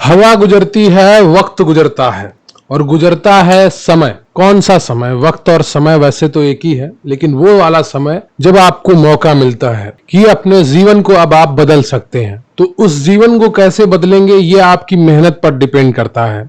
हवा गुजरती है, वक्त गुजरता है और गुजरता है समय। कौन सा समय? वक्त और समय वैसे तो एक ही है, लेकिन वो वाला समय जब आपको मौका मिलता है कि अपने जीवन को अब आप बदल सकते हैं। तो उस जीवन को कैसे बदलेंगे, ये आपकी मेहनत पर डिपेंड करता है,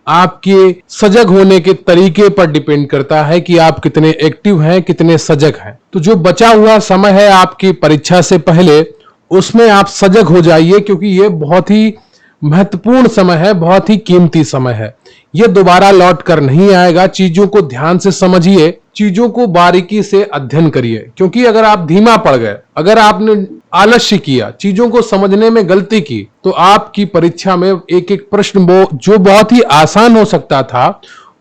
आपके सजग होने के तरीके पर डिपेंड करता है कि आप कितने एक्टिव हैं, कितने सजग हैं। तो जो बचा हुआ समय है आपकी परीक्षा से पहले, उसमें आप सजग हो जाइए, क्योंकि ये बहुत ही महत्वपूर्ण समय है, बहुत ही कीमती समय है। यह दोबारा लौट कर नहीं आएगा। चीजों को ध्यान से समझिए, चीजों को बारीकी से अध्ययन करिए, क्योंकि अगर आप धीमा पड़ गए, अगर आपने आलस्य किया, चीजों को समझने में गलती की, तो आपकी परीक्षा में एक एक प्रश्न जो बहुत ही आसान हो सकता था,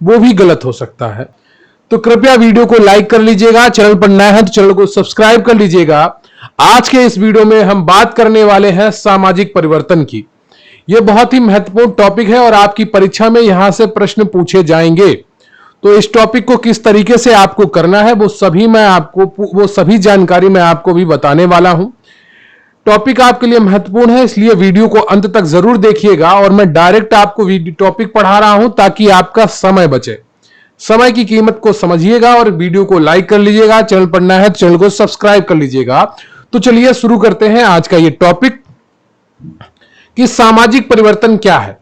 वो भी गलत हो सकता है। तो कृपया वीडियो को लाइक कर लीजिएगा, चैनल पर नया है तो चैनल को सब्सक्राइब कर लीजिएगा। आज के इस वीडियो में हम बात करने वाले हैं सामाजिक परिवर्तन की। यह बहुत ही महत्वपूर्ण टॉपिक है और आपकी परीक्षा में यहां से प्रश्न पूछे जाएंगे। तो इस टॉपिक को किस तरीके से आपको करना है वो सभी जानकारी मैं आपको भी बताने वाला हूं। टॉपिक आपके लिए महत्वपूर्ण है, इसलिए वीडियो को अंत तक जरूर देखिएगा। और मैं डायरेक्ट आपको टॉपिक पढ़ा रहा हूं ताकि आपका समय बचे। समय की कीमत को समझिएगा और वीडियो को लाइक कर लीजिएगा। चैनल पर नया है तो चैनल को सब्सक्राइब कर लीजिएगा। तो चलिए शुरू करते हैं आज का ये टॉपिक कि सामाजिक परिवर्तन क्या है।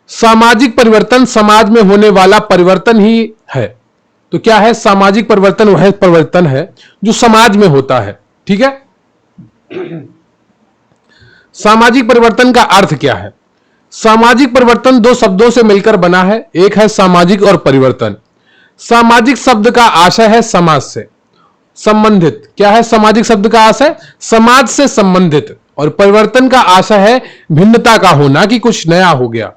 सामाजिक परिवर्तन समाज में होने वाला परिवर्तन ही है। तो क्या है सामाजिक परिवर्तन? वह परिवर्तन है जो समाज में होता है। ठीक है, सामाजिक परिवर्तन का अर्थ क्या है? सामाजिक परिवर्तन दो शब्दों से मिलकर बना है, एक है सामाजिक और परिवर्तन। सामाजिक शब्द का आशय है समाज से संबंधित। क्या है सामाजिक शब्द का आशय? समाज से संबंधित। और परिवर्तन का आशय है भिन्नता का होना, कि कुछ नया हो गया।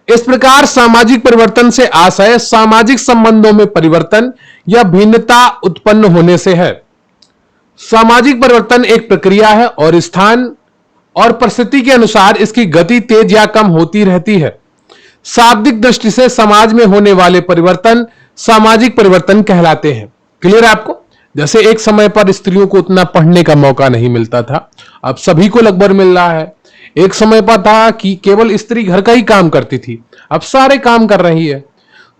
इस प्रकार सामाजिक परिवर्तन से आशय सामाजिक संबंधों में परिवर्तन या भिन्नता उत्पन्न होने से है। सामाजिक परिवर्तन एक प्रक्रिया है और स्थान और परिस्थिति के अनुसार इसकी गति तेज या कम होती रहती है। शाब्दिक दृष्टि से समाज में होने वाले परिवर्तन सामाजिक परिवर्तन कहलाते हैं। क्लियर है आपको? जैसे एक समय पर स्त्रियों को उतना पढ़ने का मौका नहीं मिलता था, अब सभी को लगभग मिल रहा है। एक समय पर था कि केवल स्त्री घर का ही काम करती थी, अब सारे काम कर रही है।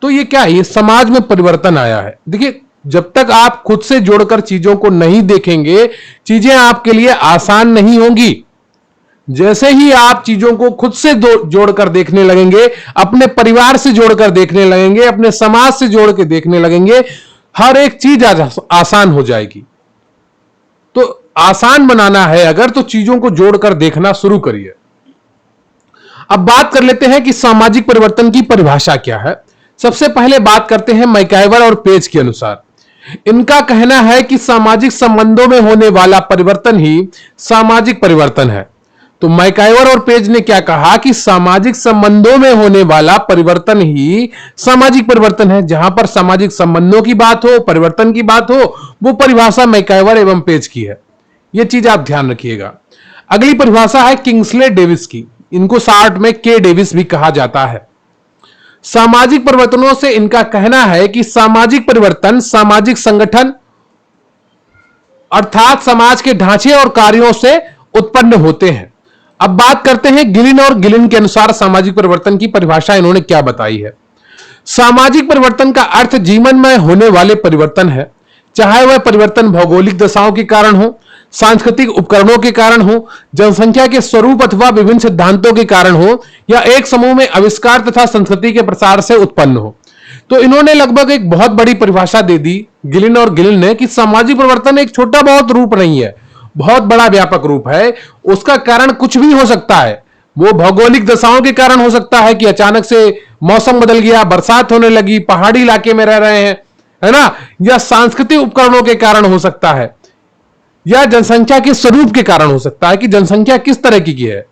तो ये क्या है? ये समाज में परिवर्तन आया है। देखिए, जब तक आप खुद से जोड़कर चीजों को नहीं देखेंगे, चीजें आपके लिए आसान नहीं होंगी। जैसे ही आप चीजों को खुद से जोड़कर देखने लगेंगे, अपने परिवार से जोड़कर देखने लगेंगे, अपने समाज से जोड़ के देखने लगेंगे, हर एक चीज आसान हो जाएगी। तो आसान बनाना है अगर, तो चीजों को जोड़कर देखना शुरू करिए। अब बात कर लेते हैं कि सामाजिक परिवर्तन की परिभाषा क्या है। सबसे पहले बात करते हैं मैकाइवर और पेज के अनुसार। इनका कहना है कि सामाजिक संबंधों में होने वाला परिवर्तन ही सामाजिक परिवर्तन है। तो मैकाइवर और पेज ने क्या कहा कि सामाजिक संबंधों में होने वाला परिवर्तन ही सामाजिक परिवर्तन है। जहां पर सामाजिक संबंधों की बात हो, परिवर्तन की बात हो, वो परिभाषा मैकाइवर एवं पेज की है। यह चीज आप ध्यान रखिएगा। अगली परिभाषा है किंग्सले डेविस की। इनको शॉर्ट में के डेविस भी कहा जाता है। सामाजिक परिवर्तनों से इनका कहना है कि सामाजिक परिवर्तन सामाजिक संगठन अर्थात समाज के ढांचे और कार्यों से उत्पन्न होते हैं। अब बात करते हैं गिलिन और गिलिन के अनुसार सामाजिक परिवर्तन की परिभाषा इन्होंने क्या बताई है। सामाजिक परिवर्तन का अर्थ जीवन में होने वाले परिवर्तन है, चाहे वह परिवर्तन भौगोलिक दशाओं के कारण हो, सांस्कृतिक उपकरणों के कारण हो, जनसंख्या के स्वरूप अथवा विभिन्न सिद्धांतों के कारण हो, या एक समूह में आविष्कार तथा संस्कृति के प्रसार से उत्पन्न हो। तो इन्होंने लगभग एक बहुत बड़ी परिभाषा दे दी गिलिन और गिलिन ने कि सामाजिक परिवर्तन एक छोटा बहुत रूप नहीं है, बहुत बड़ा व्यापक रूप है। उसका कारण कुछ भी हो सकता है। वो भौगोलिक दशाओं के कारण हो सकता है कि अचानक से मौसम बदल गया, बरसात होने लगी, पहाड़ी इलाके में रह रहे हैं, है ना, या सांस्कृतिक उपकरणों के कारण हो सकता है, या जनसंख्या के स्वरूप के कारण हो सकता है कि जनसंख्या किस तरह की है।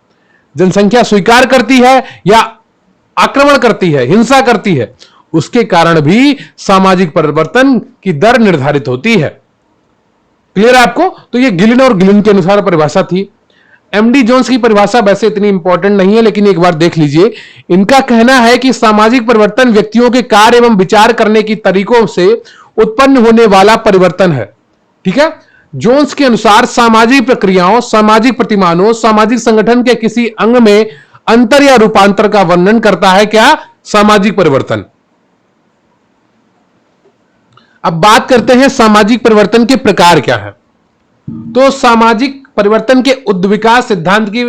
जनसंख्या स्वीकार करती है या आक्रमण करती है, हिंसा करती है, उसके कारण भी सामाजिक परिवर्तन की दर निर्धारित होती है। क्लियर है आपको? तो ये गिलिन और गिलिन के अनुसार परिभाषा थी। एमडी जोन्स की परिभाषा वैसे इतनी इंपॉर्टेंट नहीं है, लेकिन एक बार देख लीजिए। इनका कहना है कि सामाजिक परिवर्तन व्यक्तियों के कार्य एवं विचार करने की तरीकों से उत्पन्न होने वाला परिवर्तन है। ठीक है, जोन्स के अनुसार सामाजिक प्रक्रियाओं, सामाजिक प्रतिमानों, सामाजिक संगठन के किसी अंग में अंतर या रूपांतर का वर्णन करता है क्या? सामाजिक परिवर्तन। अब बात करते हैं सामाजिक परिवर्तन के प्रकार क्या है। तो सामाजिक परिवर्तन के उद्विकास सिद्धांत की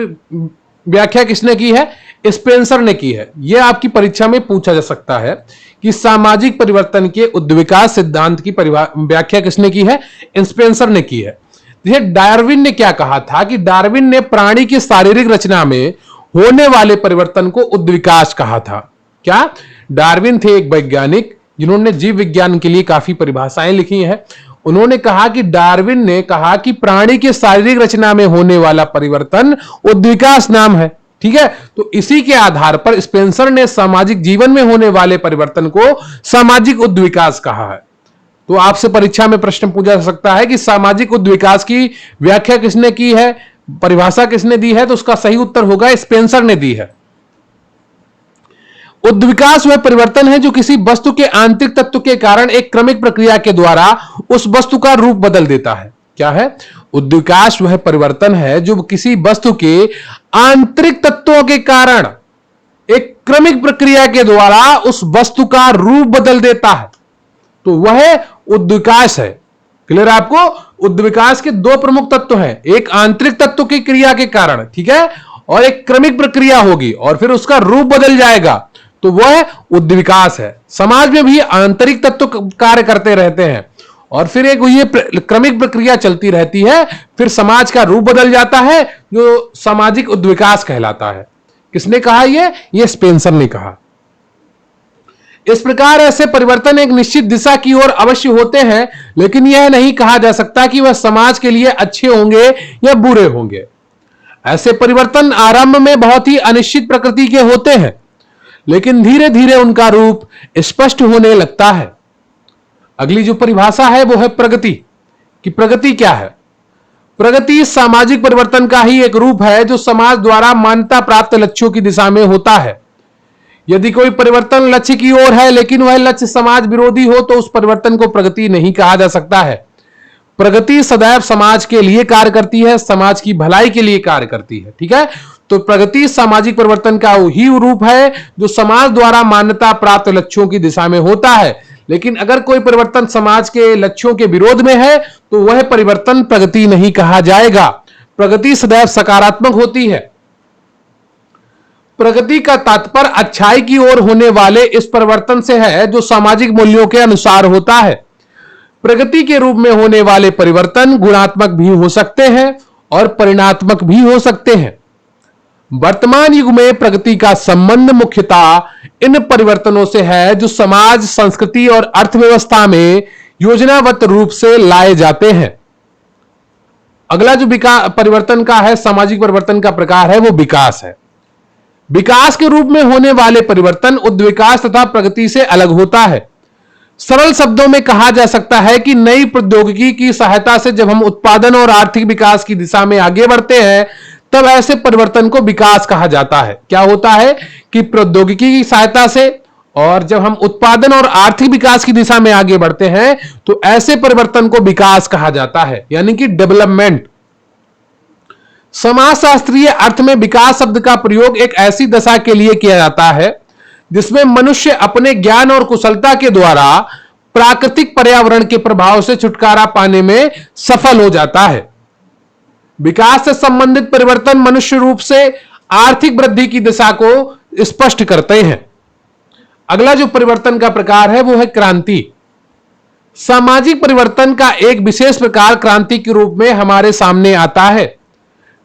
व्याख्या किसने की है? स्पेंसर ने की है। यह आपकी परीक्षा में पूछा जा सकता है कि सामाजिक परिवर्तन के उद्विकास सिद्धांत की व्याख्या किसने की है? स्पेंसर ने की है। डार्विन ने क्या कहा था कि डार्विन ने प्राणी की शारीरिक रचना में होने वाले परिवर्तन को उद्विकास कहा था। क्या? डार्विन थे एक वैज्ञानिक जिन्होंने जीव विज्ञान के लिए काफी परिभाषाएं लिखी हैं। उन्होंने कहा कि डार्विन ने कहा कि प्राणी की शारीरिक रचना में होने वाला परिवर्तन उद्विकास नाम है। ठीक है, तो इसी के आधार पर स्पेंसर ने सामाजिक जीवन में होने वाले परिवर्तन को सामाजिक उद्विकास कहा है। तो आपसे परीक्षा में प्रश्न पूछा जा सकता है कि सामाजिक उद्विकास की व्याख्या किसने की है, परिभाषा किसने दी है? तो उसका सही उत्तर होगा स्पेंसर ने दी है। उद्विकास वह परिवर्तन है जो किसी वस्तु के आंतरिक तत्व के कारण एक क्रमिक प्रक्रिया के द्वारा उस वस्तु का रूप बदल देता है। क्या है? उद्विकास वह परिवर्तन है जो किसी वस्तु के आंतरिक तत्वों के कारण एक क्रमिक प्रक्रिया के द्वारा उस वस्तु का रूप बदल देता है, तो वह उद्विकास है। क्लियर है आपको? उद्विकास के दो प्रमुख तत्व हैं, एक आंतरिक तत्व की क्रिया के कारण, ठीक है, और एक क्रमिक प्रक्रिया होगी और फिर उसका रूप बदल जाएगा, तो वह उद्विकास है। समाज में भी आंतरिक तत्व कार्य करते रहते हैं और फिर एक ये क्रमिक प्रक्रिया चलती रहती है, फिर समाज का रूप बदल जाता है, जो सामाजिक उद्विकास कहलाता है। किसने कहा? ये स्पेंसर ने कहा। इस प्रकार ऐसे परिवर्तन एक निश्चित दिशा की ओर अवश्य होते हैं, लेकिन यह नहीं कहा जा सकता कि वह समाज के लिए अच्छे होंगे या बुरे होंगे। ऐसे परिवर्तन आरंभ में बहुत ही अनिश्चित प्रकृति के होते हैं, लेकिन धीरे धीरे उनका रूप स्पष्ट होने लगता है। अगली जो परिभाषा है वो है प्रगति। कि प्रगति क्या है? प्रगति सामाजिक परिवर्तन का ही एक रूप है जो समाज द्वारा मान्यता प्राप्त लक्ष्यों की दिशा में होता है। यदि कोई परिवर्तन लक्ष्य की ओर है लेकिन वह लक्ष्य समाज विरोधी हो तो उस परिवर्तन को प्रगति नहीं कहा जा सकता है। प्रगति सदैव समाज के लिए कार्य करती है, समाज की भलाई के लिए कार्य करती है। ठीक है, तो प्रगति सामाजिक परिवर्तन का ही रूप है जो समाज द्वारा मान्यता प्राप्त लक्ष्यों की दिशा में होता है। लेकिन अगर कोई परिवर्तन समाज के लक्ष्यों के विरोध में है तो वह परिवर्तन प्रगति नहीं कहा जाएगा। प्रगति सदैव सकारात्मक होती है। प्रगति का तात्पर्य अच्छाई की ओर होने वाले इस परिवर्तन से है जो सामाजिक मूल्यों के अनुसार होता है। प्रगति के रूप में होने वाले परिवर्तन गुणात्मक भी हो सकते हैं और परिणात्मक भी हो सकते हैं। वर्तमान युग में प्रगति का संबंध मुख्यतः इन परिवर्तनों से है जो समाज, संस्कृति और अर्थव्यवस्था में योजनाबद्ध रूप से लाए जाते हैं। अगला जो परिवर्तन का है, सामाजिक परिवर्तन का प्रकार है, वो विकास है। विकास के रूप में होने वाले परिवर्तन उद्विकास तथा प्रगति से अलग होता है। सरल शब्दों में कहा जा सकता है कि नई प्रौद्योगिकी की सहायता से जब हम उत्पादन और आर्थिक विकास की दिशा में आगे बढ़ते हैं तब ऐसे परिवर्तन को विकास कहा जाता है। क्या होता है कि प्रौद्योगिकी की सहायता से और जब हम उत्पादन और आर्थिक विकास की दिशा में आगे बढ़ते हैं तो ऐसे परिवर्तन को विकास कहा जाता है, यानी कि डेवलपमेंट। समाजशास्त्रीय अर्थ में विकास शब्द का प्रयोग एक ऐसी दशा के लिए किया जाता है जिसमें मनुष्य अपने ज्ञान और कुशलता के द्वारा प्राकृतिक पर्यावरण के प्रभाव से छुटकारा पाने में सफल हो जाता है। विकास से संबंधित परिवर्तन मनुष्य रूप से आर्थिक वृद्धि की दिशा को स्पष्ट करते हैं। अगला जो परिवर्तन का प्रकार है वो है क्रांति। सामाजिक परिवर्तन का एक विशेष प्रकार क्रांति के रूप में हमारे सामने आता है।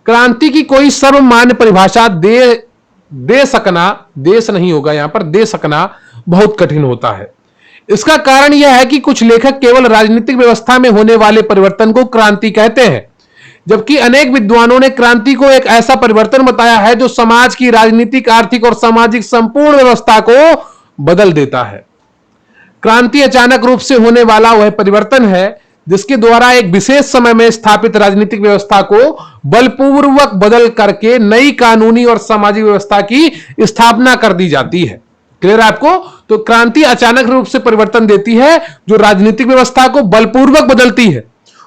क्रांति की कोई सर्वमान्य परिभाषा दे सकना, देश नहीं होगा यहां पर, दे सकना बहुत कठिन होता है। इसका कारण यह है कि कुछ लेखक केवल राजनीतिक व्यवस्था में होने वाले परिवर्तन को क्रांति कहते हैं, जबकि अनेक विद्वानों ने क्रांति को एक ऐसा परिवर्तन बताया है जो समाज की राजनीतिक, आर्थिक और सामाजिक संपूर्ण व्यवस्था को बदल देता है। क्रांति अचानक रूप से होने वाला वह परिवर्तन है जिसके द्वारा एक विशेष समय में स्थापित राजनीतिक व्यवस्था को बलपूर्वक बदल करके नई कानूनी और सामाजिक व्यवस्था की स्थापना कर दी जाती है। क्लियर है आपको? तो क्रांति अचानक रूप से परिवर्तन देती है जो राजनीतिक व्यवस्था को बलपूर्वक बदलती है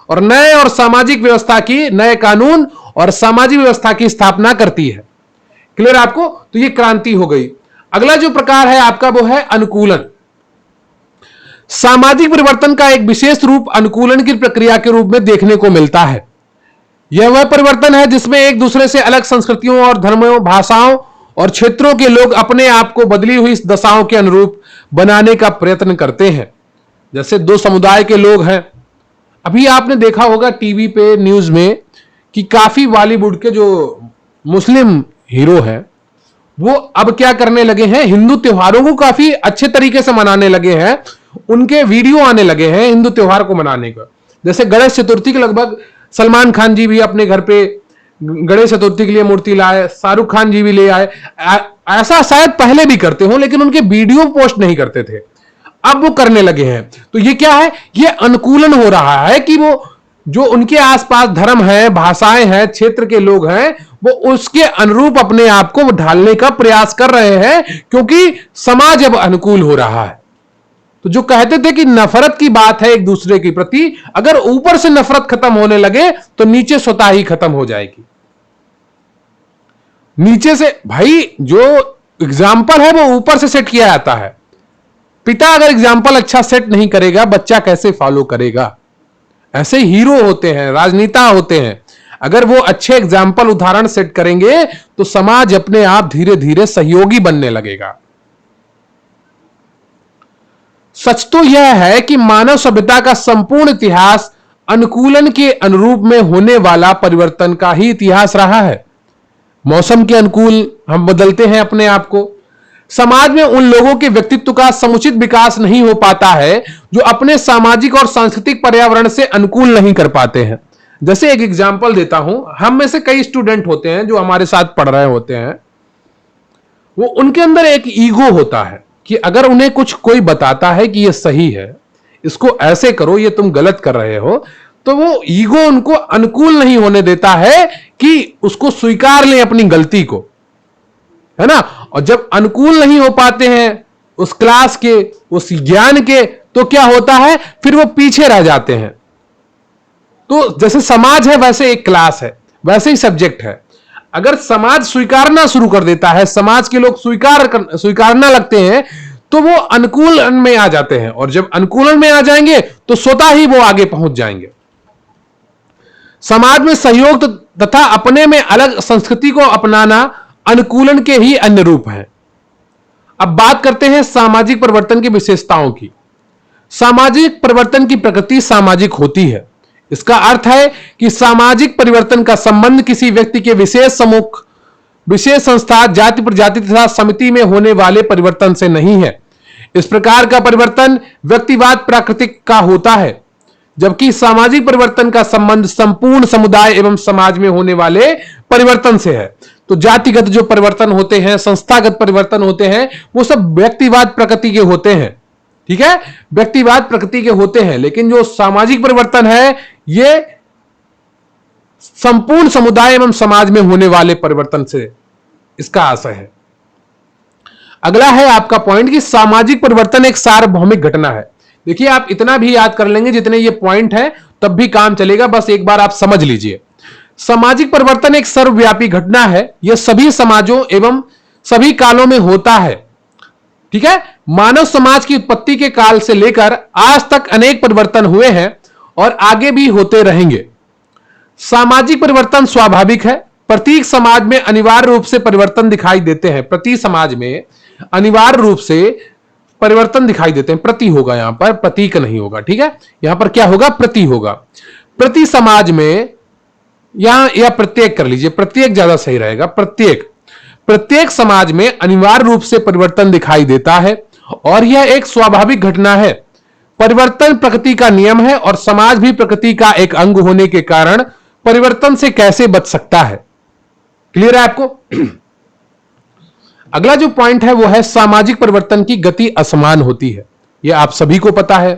और नए और सामाजिक व्यवस्था की, नए कानून और सामाजिक व्यवस्था की स्थापना करती है। क्लियर आपको? तो ये क्रांति हो गई। अगला जो प्रकार है आपका वो है अनुकूलन। सामाजिक परिवर्तन का एक विशेष रूप अनुकूलन की प्रक्रिया के रूप में देखने को मिलता है। यह वह परिवर्तन है जिसमें एक दूसरे से अलग संस्कृतियों और धर्मों, भाषाओं और क्षेत्रों के लोग अपने आप को बदली हुई दशाओं के अनुरूप बनाने का प्रयत्न करते हैं। जैसे दो समुदाय के लोग हैं, अभी आपने देखा होगा टीवी पे, न्यूज में कि काफी बॉलीवुड के जो मुस्लिम हीरो हैं वो अब क्या करने लगे हैं, हिंदू त्योहारों को काफी अच्छे तरीके से मनाने लगे हैं। उनके वीडियो आने लगे हैं हिंदू त्योहार को मनाने का। जैसे गणेश चतुर्थी के लगभग सलमान खान जी भी अपने घर पे गणेश चतुर्थी के लिए मूर्ति लाए, शाहरुख खान जी भी ले आए। ऐसा शायद पहले भी करते हो लेकिन उनके वीडियो पोस्ट नहीं करते थे, अब वो करने लगे हैं। तो ये क्या है, ये अनुकूलन हो रहा है कि वो जो उनके आसपास धर्म है, भाषाएं हैं, क्षेत्र के लोग हैं, वो उसके अनुरूप अपने आप को ढालने का प्रयास कर रहे हैं क्योंकि समाज अब अनुकूल हो रहा है। तो जो कहते थे कि नफरत की बात है एक दूसरे के प्रति, अगर ऊपर से नफरत खत्म होने लगे तो नीचे स्वतः ही खत्म हो जाएगी। नीचे से भाई जो एग्जाम्पल है वो ऊपर से सेट किया जाता है। पिता अगर एग्जाम्पल अच्छा सेट नहीं करेगा, बच्चा कैसे फॉलो करेगा? ऐसे हीरो होते हैं, राजनेता होते हैं, अगर वो अच्छे एग्जाम्पल, उदाहरण सेट करेंगे तो समाज अपने आप धीरे धीरे सहयोगी बनने लगेगा। सच तो यह है कि मानव सभ्यता का संपूर्ण इतिहास अनुकूलन के अनुरूप में होने वाला परिवर्तन का ही इतिहास रहा है। मौसम के अनुकूल हम बदलते हैं अपने आप को। समाज में उन लोगों के व्यक्तित्व का समुचित विकास नहीं हो पाता है जो अपने सामाजिक और सांस्कृतिक पर्यावरण से अनुकूल नहीं कर पाते हैं। जैसे एक एग्जांपल देता हूं, हम में से कई स्टूडेंट होते हैं जो हमारे साथ पढ़ रहे होते हैं, वो उनके अंदर एक ईगो होता है कि अगर उन्हें कुछ कोई बताता है कि ये सही है, इसको ऐसे करो, ये तुम गलत कर रहे हो, तो वो ईगो उनको अनुकूल नहीं होने देता है कि उसको स्वीकार लें अपनी गलती को, है ना। और जब अनुकूल नहीं हो पाते हैं उस क्लास के, उस ज्ञान के, तो क्या होता है, फिर वो पीछे रह जाते हैं। तो जैसे समाज है वैसे एक क्लास है, वैसे ही सब्जेक्ट है। अगर समाज स्वीकारना शुरू कर देता है, समाज के लोग स्वीकारना लगते हैं, तो वो अनुकूलन में आ जाते हैं, और जब अनुकूलन में आ जाएंगे तो स्वतः ही वो आगे पहुंच जाएंगे। समाज में सहयोग तथा अपने में अलग संस्कृति को अपनाना अनुकूलन के ही अन्य रूप है। अब बात करते हैं सामाजिक परिवर्तन की विशेषताओं की। सामाजिक परिवर्तन की प्रकृति सामाजिक होती है। इसका अर्थ है कि सामाजिक परिवर्तन का संबंध किसी व्यक्ति के विशेष समूह, विशेष संस्था, जाति, प्रजाति तथा समिति में होने वाले परिवर्तन से नहीं है। इस प्रकार का परिवर्तन व्यक्तिवाद प्राकृतिक का होता है, जबकि सामाजिक परिवर्तन का संबंध संपूर्ण समुदाय एवं समाज में होने वाले परिवर्तन से है। तो जातिगत जो परिवर्तन होते हैं, संस्थागत परिवर्तन होते हैं, वो सब व्यक्तिवाद प्रकृति के होते हैं। ठीक है, व्यक्तिवाद प्रकृति के होते हैं, लेकिन जो सामाजिक परिवर्तन है ये संपूर्ण समुदाय एवं समाज में होने वाले परिवर्तन से इसका आशय है। अगला है आपका पॉइंट कि सामाजिक परिवर्तन एक सार्वभौमिक घटना है। देखिए, आप इतना भी याद कर लेंगे जितने ये पॉइंट है तब भी काम चलेगा, बस एक बार आप समझ लीजिए। सामाजिक परिवर्तन एक सर्वव्यापी घटना है। यह सभी समाजों एवं सभी कालों में होता है। ठीक है, मानव समाज की उत्पत्ति के काल से लेकर आज तक अनेक परिवर्तन हुए हैं और आगे भी होते रहेंगे। सामाजिक परिवर्तन स्वाभाविक है। प्रत्येक समाज में अनिवार्य रूप से परिवर्तन दिखाई देते हैं। प्रति समाज में अनिवार्य रूप से परिवर्तन दिखाई देते हैं। प्रति होगा यहां पर, प्रतीक नहीं होगा। ठीक है, यहां पर क्या होगा, प्रति होगा। प्रति समाज में, यहां या प्रत्येक कर लीजिए, प्रत्येक ज्यादा सही रहेगा। प्रत्येक समाज में अनिवार्य रूप से परिवर्तन दिखाई देता है और यह एक स्वाभाविक घटना है। परिवर्तन प्रकृति का नियम है और समाज भी प्रकृति का एक अंग होने के कारण परिवर्तन से कैसे बच सकता है। क्लियर है आपको? अगला जो पॉइंट है वो है सामाजिक परिवर्तन की गति असमान होती है। यह आप सभी को पता है।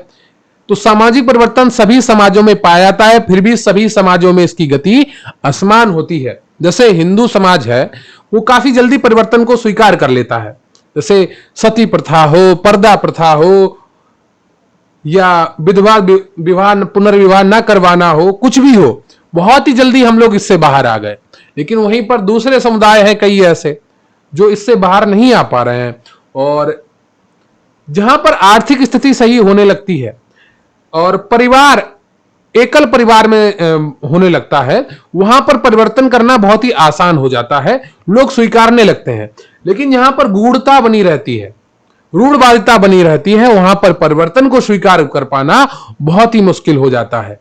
तो सामाजिक परिवर्तन सभी समाजों में पाया जाता है, फिर भी सभी समाजों में इसकी गति असमान होती है। जैसे हिंदू समाज है वो काफी जल्दी परिवर्तन को स्वीकार कर लेता है। जैसे सती प्रथा हो, पर्दा प्रथा हो, या विधवा विवाह पुनर्विवाह न करवाना हो, कुछ भी हो, बहुत ही जल्दी हम लोग इससे बाहर आ गए। लेकिन वहीं पर दूसरे समुदाय हैं कई ऐसे जो इससे बाहर नहीं आ पा रहे हैं। और जहां पर आर्थिक स्थिति सही होने लगती है और परिवार एकल परिवार में होने लगता है, वहां पर परिवर्तन करना बहुत ही आसान हो जाता है, लोग स्वीकारने लगते हैं। लेकिन यहां पर गूढ़ता बनी रहती है, रूढ़वादिता बनी रहती है, वहां पर परिवर्तन को स्वीकार कर पाना बहुत ही मुश्किल हो जाता है।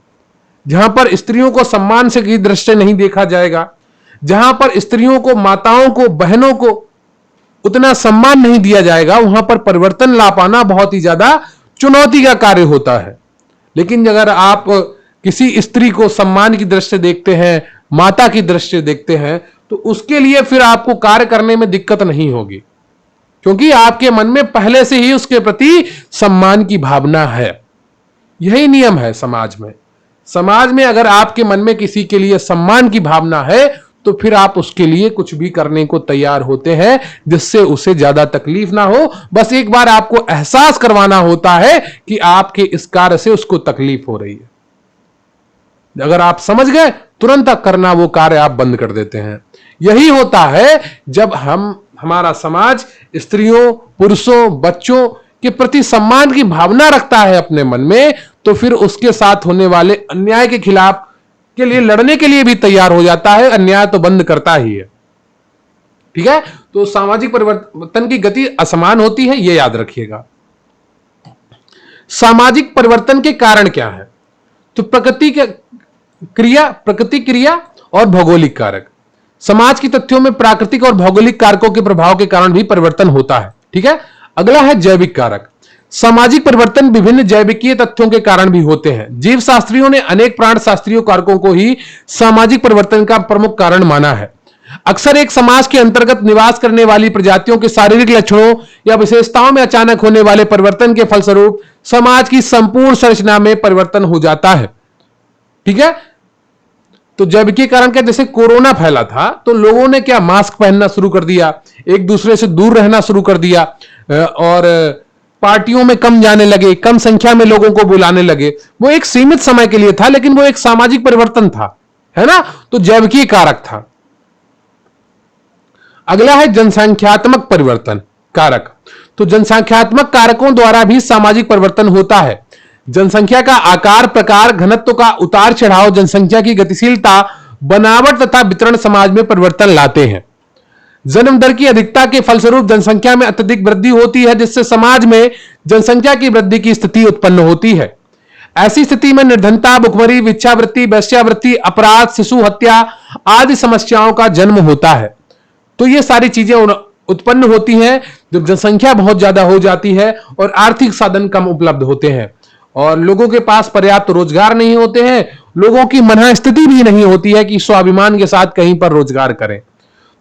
जहां पर स्त्रियों को सम्मान से की दृष्टि नहीं देखा जाएगा, जहां पर स्त्रियों को, माताओं को, बहनों को उतना सम्मान नहीं दिया जाएगा, वहां पर परिवर्तन ला पाना बहुत ही ज्यादा चुनौती का कार्य होता है। लेकिन अगर आप किसी स्त्री को सम्मान की दृष्टि देखते हैं, माता की दृष्टि देखते हैं, तो उसके लिए फिर आपको कार्य करने में दिक्कत नहीं होगी, क्योंकि आपके मन में पहले से ही उसके प्रति सम्मान की भावना है। यही नियम है समाज में। समाज में अगर आपके मन में किसी के लिए सम्मान की भावना है, तो फिर आप उसके लिए कुछ भी करने को तैयार होते हैं, जिससे उसे ज्यादा तकलीफ ना हो। बस एक बार आपको एहसास करवाना होता है कि आपके इस कार्य से उसको तकलीफ हो रही है। अगर आप समझ गए, तुरंत करना वो कार्य आप बंद कर देते हैं। यही होता है जब हमारा समाज स्त्रियों, पुरुषों, बच्चों के प्रति सम्मान की भावना रखता है अपने मन में, तो फिर उसके साथ होने वाले अन्याय के खिलाफ के लिए लड़ने के लिए भी तैयार हो जाता है, अन्याय तो बंद करता ही है। ठीक है, तो सामाजिक परिवर्तन की गति असमान होती है, यह याद रखिएगा। सामाजिक परिवर्तन के कारण क्या है? तो प्रकृति क्रिया और भौगोलिक कारक। समाज की तथ्यों में प्राकृतिक और भौगोलिक कारकों के प्रभाव के कारण भी परिवर्तन होता है। ठीक है, अगला है जैविक कारक। सामाजिक परिवर्तन विभिन्न जैविकीय तथ्यों के कारण भी होते हैं। जीव शास्त्रियों ने अनेक प्राण शास्त्रीय कारकों को ही सामाजिक परिवर्तन का प्रमुख कारण माना है। अक्सर एक समाज के अंतर्गत निवास करने वाली प्रजातियों के शारीरिक लक्षणों या विशेषताओं में अचानक होने वाले परिवर्तन के फलस्वरूप समाज की संपूर्ण संरचना में परिवर्तन हो जाता है। ठीक है, तो जैविकीय कारण क्या, जैसे कोरोना फैला था तो लोगों ने क्या, मास्क पहनना शुरू कर दिया, एक दूसरे से दूर रहना शुरू कर दिया, और पार्टियों में कम जाने लगे, कम संख्या में लोगों को बुलाने लगे। वो एक सीमित समय के लिए था, लेकिन वो एक सामाजिक परिवर्तन था, है ना, तो जैविकीय कारक था। अगला है जनसंख्यात्मक परिवर्तन कारक। तो जनसंख्यात्मक कारकों द्वारा भी सामाजिक परिवर्तन होता है। जनसंख्या का आकार, प्रकार, घनत्व का उतार चढ़ाव, जनसंख्या की गतिशीलता, बनावट तथा वितरण समाज में परिवर्तन लाते हैं। जन्म दर की अधिकता के फलस्वरूप जनसंख्या में अत्यधिक वृद्धि होती है, जिससे समाज में जनसंख्या की वृद्धि की स्थिति उत्पन्न होती है। ऐसी स्थिति में निर्धनता, भुखमरी, भिक्षावृत्ति, वेश्यावृत्ति, अपराध, शिशु हत्या आदि समस्याओं का जन्म होता है। तो ये सारी चीजें उत्पन्न होती हैं जब जनसंख्या बहुत ज्यादा हो जाती है और आर्थिक साधन कम उपलब्ध होते हैं और लोगों के पास पर्याप्त रोजगार नहीं होते हैं, लोगों की मनःस्थिति भी नहीं होती है कि स्वाभिमान के साथ कहीं पर रोजगार करें।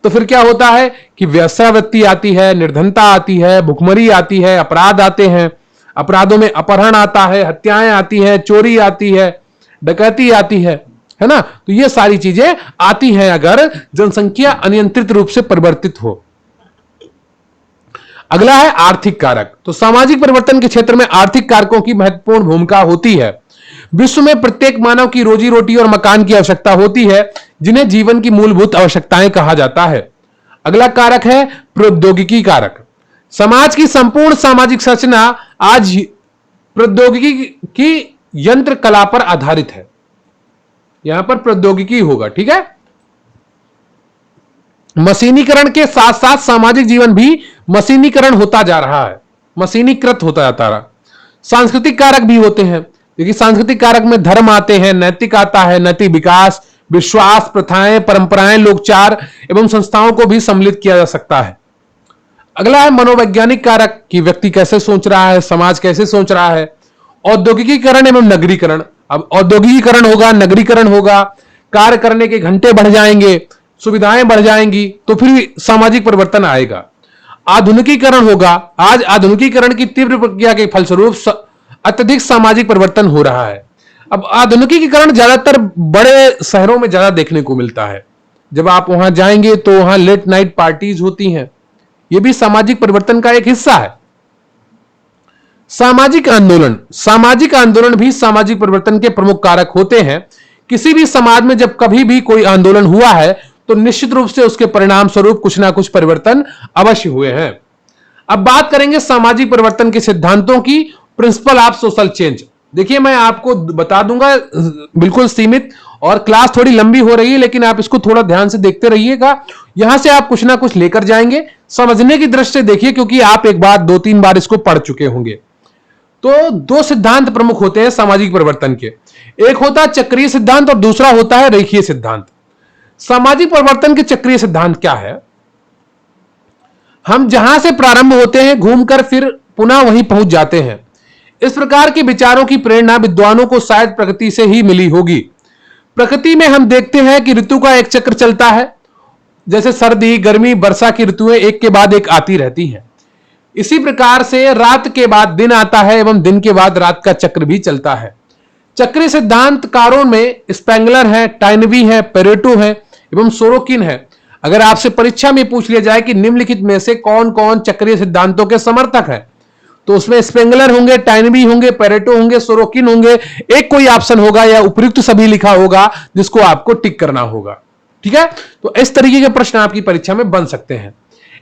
तो फिर क्या होता है कि वेश्यावृत्ति आती है, निर्धनता आती है, भुखमरी आती है, अपराध आते हैं, अपराधों में अपहरण आता है, हत्याएं आती है, चोरी आती है, डकैती आती है ना। तो ये सारी चीजें आती हैं अगर जनसंख्या अनियंत्रित रूप से परिवर्तित हो। अगला है आर्थिक कारक। तो सामाजिक परिवर्तन के क्षेत्र में आर्थिक कारकों की महत्वपूर्ण भूमिका होती है। विश्व में प्रत्येक मानव की रोजी रोटी और मकान की आवश्यकता होती है, जिन्हें जीवन की मूलभूत आवश्यकताएं कहा जाता है। अगला कारक है प्रौद्योगिकी कारक। समाज की संपूर्ण सामाजिक संरचना आज प्रौद्योगिकी की यंत्र कला पर आधारित है। यहां पर प्रौद्योगिकी होगा, ठीक है। मशीनीकरण के साथ साथ सामाजिक जीवन भी मशीनीकरण होता जा रहा है, मशीनीकृत होता जाता रहा। सांस्कृतिक कारक भी होते हैं, क्योंकि सांस्कृतिक कारक में धर्म आते हैं, नैतिक आता है, नैतिक विकास, विश्वास, प्रथाएं, परंपराएं, लोकचार एवं संस्थाओं को भी सम्मिलित किया जा सकता है। अगला है मनोवैज्ञानिक कारक कि व्यक्ति कैसे सोच रहा है, समाज कैसे सोच रहा है। औद्योगिकीकरण एवं नगरीकरण। अब औद्योगिकीकरण होगा, नगरीकरण होगा, कार्य करने के घंटे बढ़ जाएंगे, सुविधाएं बढ़ जाएंगी, तो फिर सामाजिक परिवर्तन आएगा। आधुनिकीकरण होगा। आज आधुनिकीकरण की तीव्र प्रक्रिया के फलस्वरूप अत्यधिक सामाजिक परिवर्तन हो रहा है। अब आधुनिकीकरण ज्यादातर बड़े शहरों में ज्यादा देखने को मिलता है। जब आप वहां जाएंगे तो वहां लेट नाइट पार्टीज होती हैं, यह भी सामाजिक परिवर्तन का एक हिस्सा है। सामाजिक आंदोलन भी सामाजिक परिवर्तन के प्रमुख कारक होते हैं। किसी भी समाज में जब कभी भी कोई आंदोलन हुआ है तो निश्चित रूप से उसके परिणाम स्वरूप कुछ ना कुछ परिवर्तन अवश्य हुए हैं। अब बात करेंगे सामाजिक परिवर्तन के सिद्धांतों की, प्रिंसिपल ऑफ सोशल चेंज। देखिए, मैं आपको बता दूंगा बिल्कुल सीमित, और क्लास थोड़ी लंबी हो रही है लेकिन आप इसको थोड़ा ध्यान से देखते रहिएगा। यहां से आप कुछ ना कुछ लेकर जाएंगे, समझने की दृष्टि से देखिए, क्योंकि आप एक बार 2-3 बार इसको पढ़ चुके होंगे। तो 2 सिद्धांत प्रमुख होते हैं सामाजिक परिवर्तन के, एक होता है चक्रीय सिद्धांत और दूसरा होता है रेखीय सिद्धांत। सामाजिक परिवर्तन के चक्रीय सिद्धांत क्या है? हम जहां से प्रारंभ होते हैं घूमकर फिर पुनः वहीं पहुंच जाते हैं। इस प्रकार के विचारों की प्रेरणा विद्वानों को शायद प्रकृति से ही मिली होगी। प्रकृति में हम देखते हैं कि ऋतु का एक चक्र चलता है, जैसे सर्दी, गर्मी, वर्षा की ऋतुएं एक के बाद एक आती रहती हैं। इसी प्रकार से रात के बाद दिन आता है एवं दिन के बाद रात का चक्र भी चलता है। चक्रीय सिद्धांतकारों में स्पेंगलर है, टाइनबी है, पेरेटो है एवं सोरोकिन है। अगर आपसे परीक्षा में पूछ लिया जाए कि निम्नलिखित में से कौन कौन चक्रीय सिद्धांतों के समर्थक है, तो उसमें स्पेंगलर होंगे, टाइनबी होंगे, पेरेटो होंगे, सोरोकिन होंगे। एक कोई ऑप्शन होगा या उपयुक्त सभी लिखा होगा जिसको आपको टिक करना होगा। ठीक है, तो इस तरीके के प्रश्न आपकी परीक्षा में बन सकते हैं।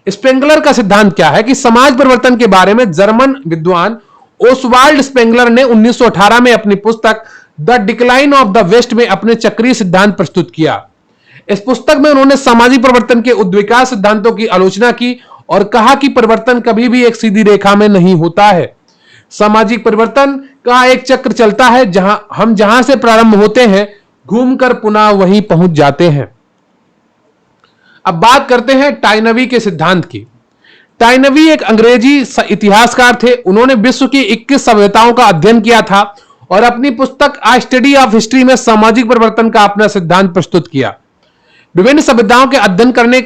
स्पेंगलर का सिद्धांत क्या है कि समाज परिवर्तन के बारे में जर्मन विद्वान ओसवाल्ड स्पेंगलर ने 1918 में अपनी पुस्तक the Decline of the West में अपने चक्रीय सिद्धांत प्रस्तुत किया। इस पुस्तक में उन्होंने सामाजिक परिवर्तन के उद्विकास सिद्धांतों की आलोचना की और कहा कि परिवर्तन कभी भी एक सीधी रेखा में नहीं होता है। सामाजिक परिवर्तन का एक चक्र चलता है, जहां से प्रारंभ होते हैं घूमकर पुनः वहीं पहुंच जाते हैं। अब बात करते हैं टाइनबी के सिद्धांत की। टाइनबी एक अंग्रेजी इतिहासकार थे। उन्होंने विश्व की 21 सभ्यताओं का अध्ययन किया था और अपनी पुस्तक आ स्टडी ऑफ हिस्ट्री में सामाजिक परिवर्तन का अपना सिद्धांत प्रस्तुत किया। विभिन्न सभ्यताओं के अध्ययन करने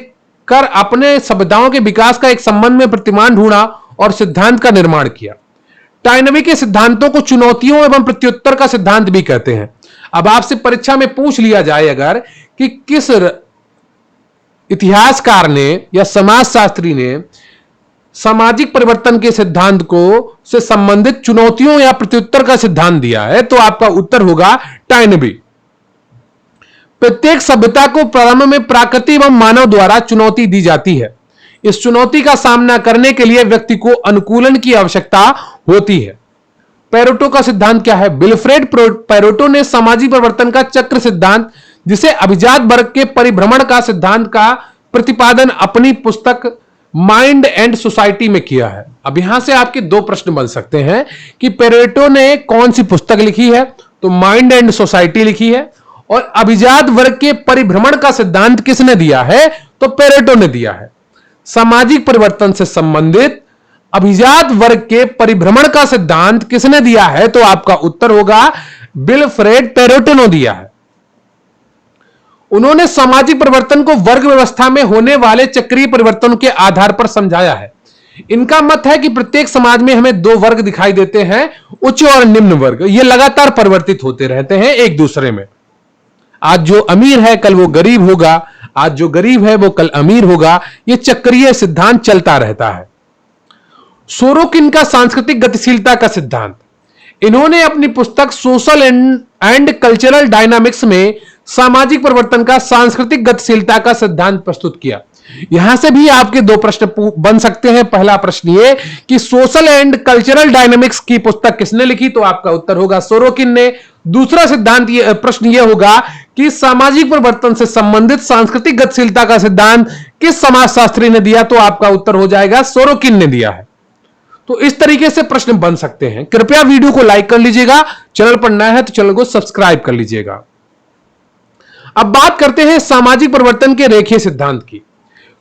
कर अपने सभ्यताओं के विकास का एक संबंध में प्रतिमान ढूंढा और सिद्धांत का निर्माण किया। टाइनबी के सिद्धांतों को चुनौतियों एवं प्रत्युत्तर का सिद्धांत भी कहते हैं। अब आपसे परीक्षा में पूछ लिया जाए अगर कि किस इतिहासकार ने या समाजशास्त्री ने सामाजिक परिवर्तन के सिद्धांत को से संबंधित चुनौतियों या प्रत्युत्तर का सिद्धांत दिया है, तो आपका उत्तर होगा टाइनबी। प्रत्येक सभ्यता को प्रारंभ में प्रकृति एवं मानव द्वारा चुनौती दी जाती है। इस चुनौती का सामना करने के लिए व्यक्ति को अनुकूलन की आवश्यकता होती है। पेरेटो का सिद्धांत क्या है? विल्फ्रेड पेरेटो ने सामाजिक परिवर्तन का चक्र सिद्धांत, जिसे अभिजात वर्ग के परिभ्रमण का सिद्धांत का प्रतिपादन अपनी पुस्तक माइंड एंड सोसाइटी में किया है। अब यहां से आपके 2 प्रश्न बन सकते हैं कि पेरेटो ने कौन सी पुस्तक लिखी है, तो माइंड एंड सोसाइटी लिखी है, और अभिजात वर्ग के परिभ्रमण का सिद्धांत किसने दिया है, तो पेरेटो ने दिया है। सामाजिक परिवर्तन से संबंधित अभिजात वर्ग के परिभ्रमण का सिद्धांत किसने दिया है, तो आपका उत्तर होगा विल्फ्रेड पेरेटो ने दिया है। उन्होंने सामाजिक परिवर्तन को वर्ग व्यवस्था में होने वाले चक्रीय परिवर्तन के आधार पर समझाया है। इनका मत है कि प्रत्येक समाज में हमें 2 वर्ग दिखाई देते हैं, उच्च और निम्न वर्ग। ये लगातार परिवर्तित होते रहते हैं एक दूसरे में। आज जो अमीर है कल वो गरीब होगा, आज जो गरीब है वो कल अमीर होगा। ये चक्रीय सिद्धांत चलता रहता है। सोरोकिन का सांस्कृतिक गतिशीलता का सिद्धांत, इन्होंने अपनी पुस्तक सोशल एंड कल्चरल डायनामिक्स में सामाजिक परिवर्तन का सांस्कृतिक गतिशीलता का सिद्धांत प्रस्तुत किया। यहां से भी आपके 2 प्रश्न बन सकते हैं। पहला प्रश्न ये कि सोशल एंड कल्चरल डायनामिक्स की पुस्तक किसने लिखी, तो आपका उत्तर होगा सोरोकिन ने। दूसरा सिद्धांत प्रश्न यह होगा कि सामाजिक परिवर्तन से संबंधित सांस्कृतिक गतिशीलता का सिद्धांत किस समाजशास्त्री ने दिया, तो आपका उत्तर हो जाएगा सोरोकिन ने दिया है। तो इस तरीके से प्रश्न बन सकते हैं। कृपया वीडियो को लाइक कर लीजिएगा, चैनल पर नया है तो चैनल को सब्सक्राइब कर लीजिएगा। अब बात करते हैं सामाजिक परिवर्तन के रेखीय सिद्धांत की।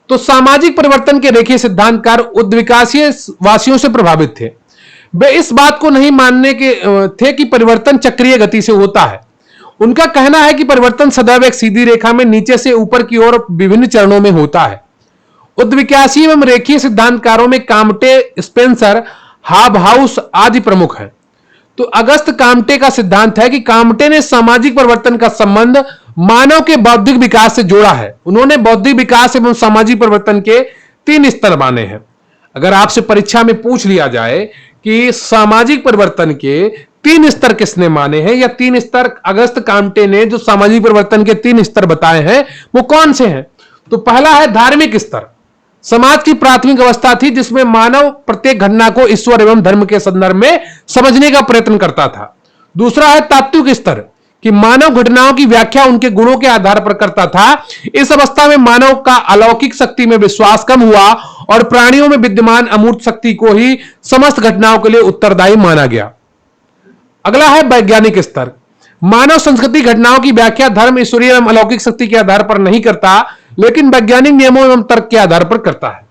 तो सामाजिक परिवर्तन के रेखीय सिद्धांतकार उद्विकासीय वासियों से प्रभावित थे। वे इस बात को नहीं मानने के थे कि परिवर्तन चक्रीय गति से होता है। उनका कहना है कि परिवर्तन सदैव एक सीधी रेखा में नीचे से ऊपर की ओर विभिन्न चरणों में होता है। उद्विकासीय एवं रेखीय सिद्धांतकारों में काम्टे, स्पेंसर, हाबहाउस आदि प्रमुख हैं। तो अगस्त काम्टे का सिद्धांत है कि काम्टे ने सामाजिक परिवर्तन का संबंध मानव के बौद्धिक विकास से जोड़ा है। उन्होंने बौद्धिक विकास एवं सामाजिक परिवर्तन के 3 स्तर माने हैं। अगर आपसे परीक्षा में पूछ लिया जाए कि सामाजिक परिवर्तन के 3 स्तर किसने माने हैं, या 3 स्तर अगस्त काम्टे ने जो सामाजिक परिवर्तन के 3 स्तर बताए हैं वो कौन से हैं, तो पहला है धार्मिक स्तर। समाज की प्राथमिक अवस्था थी जिसमें मानव प्रत्येक घटना को ईश्वर एवं धर्म के संदर्भ में समझने का प्रयत्न करता था। दूसरा है तात्विक स्तर कि मानव घटनाओं की व्याख्या उनके गुणों के आधार पर करता था। इस अवस्था में मानव का अलौकिक शक्ति में विश्वास कम हुआ और प्राणियों में विद्यमान अमूर्त शक्ति को ही समस्त घटनाओं के लिए उत्तरदायी माना गया। अगला है वैज्ञानिक स्तर। मानव संस्कृति घटनाओं की व्याख्या धर्म, ईश्वरीय एवं अलौकिक शक्ति के आधार पर नहीं करता, लेकिन वैज्ञानिक नियमों एवं तर्क के आधार पर करता है।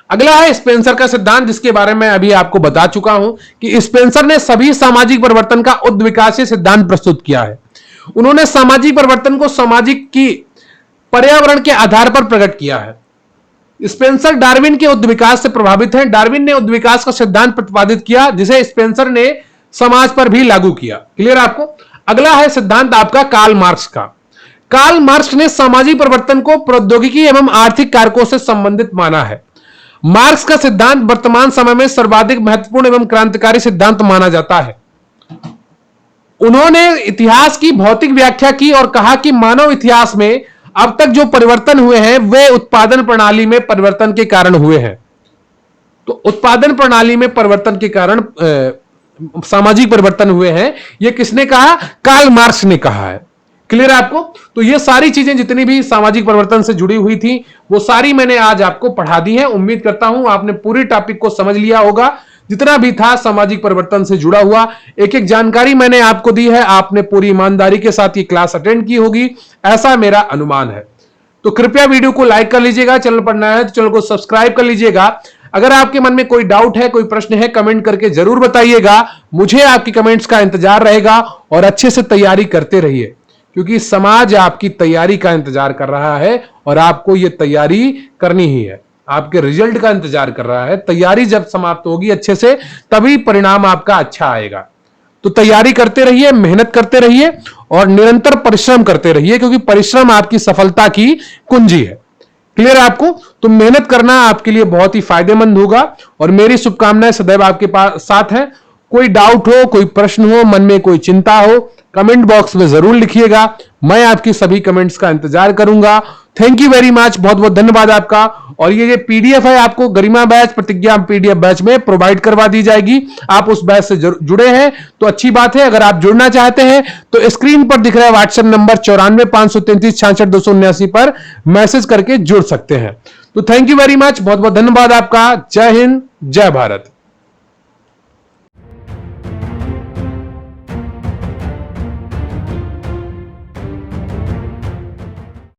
अगला है स्पेंसर का सिद्धांत, जिसके बारे में अभी आपको बता चुका हूं कि स्पेंसर ने सभी सामाजिक परिवर्तन का उद्विकासीय सिद्धांत प्रस्तुत किया है। उन्होंने सामाजिक परिवर्तन को सामाजिक की पर्यावरण के आधार पर प्रकट किया है। स्पेंसर डार्विन के उद्विकास से प्रभावित हैं। डार्विन ने उद्विकास का सिद्धांत प्रतिपादित किया, जिसे स्पेंसर ने समाज पर भी लागू किया। क्लियर आपको। अगला है सिद्धांत आपका कार्ल मार्क्स का। कार्ल मार्क्स ने सामाजिक परिवर्तन को प्रौद्योगिकी एवं आर्थिक कारकों से संबंधित माना है। मार्क्स का सिद्धांत वर्तमान समय में सर्वाधिक महत्वपूर्ण एवं क्रांतिकारी सिद्धांत माना जाता है। उन्होंने इतिहास की भौतिक व्याख्या की और कहा कि मानव इतिहास में अब तक जो परिवर्तन हुए हैं वे उत्पादन प्रणाली में परिवर्तन के कारण हुए हैं। तो उत्पादन प्रणाली में परिवर्तन के कारण सामाजिक परिवर्तन हुए हैं, यह किसने कहा? कार्ल मार्क्स ने कहा है। क्लियर है आपको। तो ये सारी चीजें जितनी भी सामाजिक परिवर्तन से जुड़ी हुई थी वो सारी मैंने आज आपको पढ़ा दी है। उम्मीद करता हूं आपने पूरी टॉपिक को समझ लिया होगा, जितना भी था सामाजिक परिवर्तन से जुड़ा हुआ एक एक जानकारी मैंने आपको दी है। आपने पूरी ईमानदारी के साथ ये क्लास अटेंड की होगी, ऐसा मेरा अनुमान है। तो कृपया वीडियो को लाइक कर लीजिएगा, चैनल पर नया है तो चैनल को सब्सक्राइब कर लीजिएगा। अगर आपके मन में कोई डाउट है, कोई प्रश्न है, कमेंट करके जरूर बताइएगा। मुझे आपकी कमेंट्स का इंतजार रहेगा और अच्छे से तैयारी करते रहिए, क्योंकि समाज आपकी तैयारी का इंतजार कर रहा है और आपको यह तैयारी करनी ही है। आपके रिजल्ट का इंतजार कर रहा है। तैयारी जब समाप्त होगी अच्छे से तभी परिणाम आपका अच्छा आएगा। तो तैयारी करते रहिए, मेहनत करते रहिए और निरंतर परिश्रम करते रहिए, क्योंकि परिश्रम आपकी सफलता की कुंजी है। क्लियर है आपको। तो मेहनत करना आपके लिए बहुत ही फायदेमंद होगा और मेरी शुभकामनाएं सदैव आपके पास साथ है। कोई डाउट हो, कोई प्रश्न हो, मन में कोई चिंता हो, कमेंट बॉक्स में जरूर लिखिएगा। मैं आपकी सभी कमेंट्स का इंतजार करूंगा। थैंक यू वेरी मच, बहुत बहुत धन्यवाद आपका। और ये पीडीएफ है आपको गरिमा बैच, प्रतिज्ञा पीडीएफ बैच में प्रोवाइड करवा दी जाएगी। आप उस बैच से जुड़े हैं तो अच्छी बात है। अगर आप जुड़ना चाहते हैं तो स्क्रीन पर दिख रहा है व्हाट्सएप नंबर 9453366679 पर मैसेज करके जुड़ सकते हैं। तो थैंक यू वेरी मच, बहुत बहुत धन्यवाद आपका। जय हिंद, जय भारत।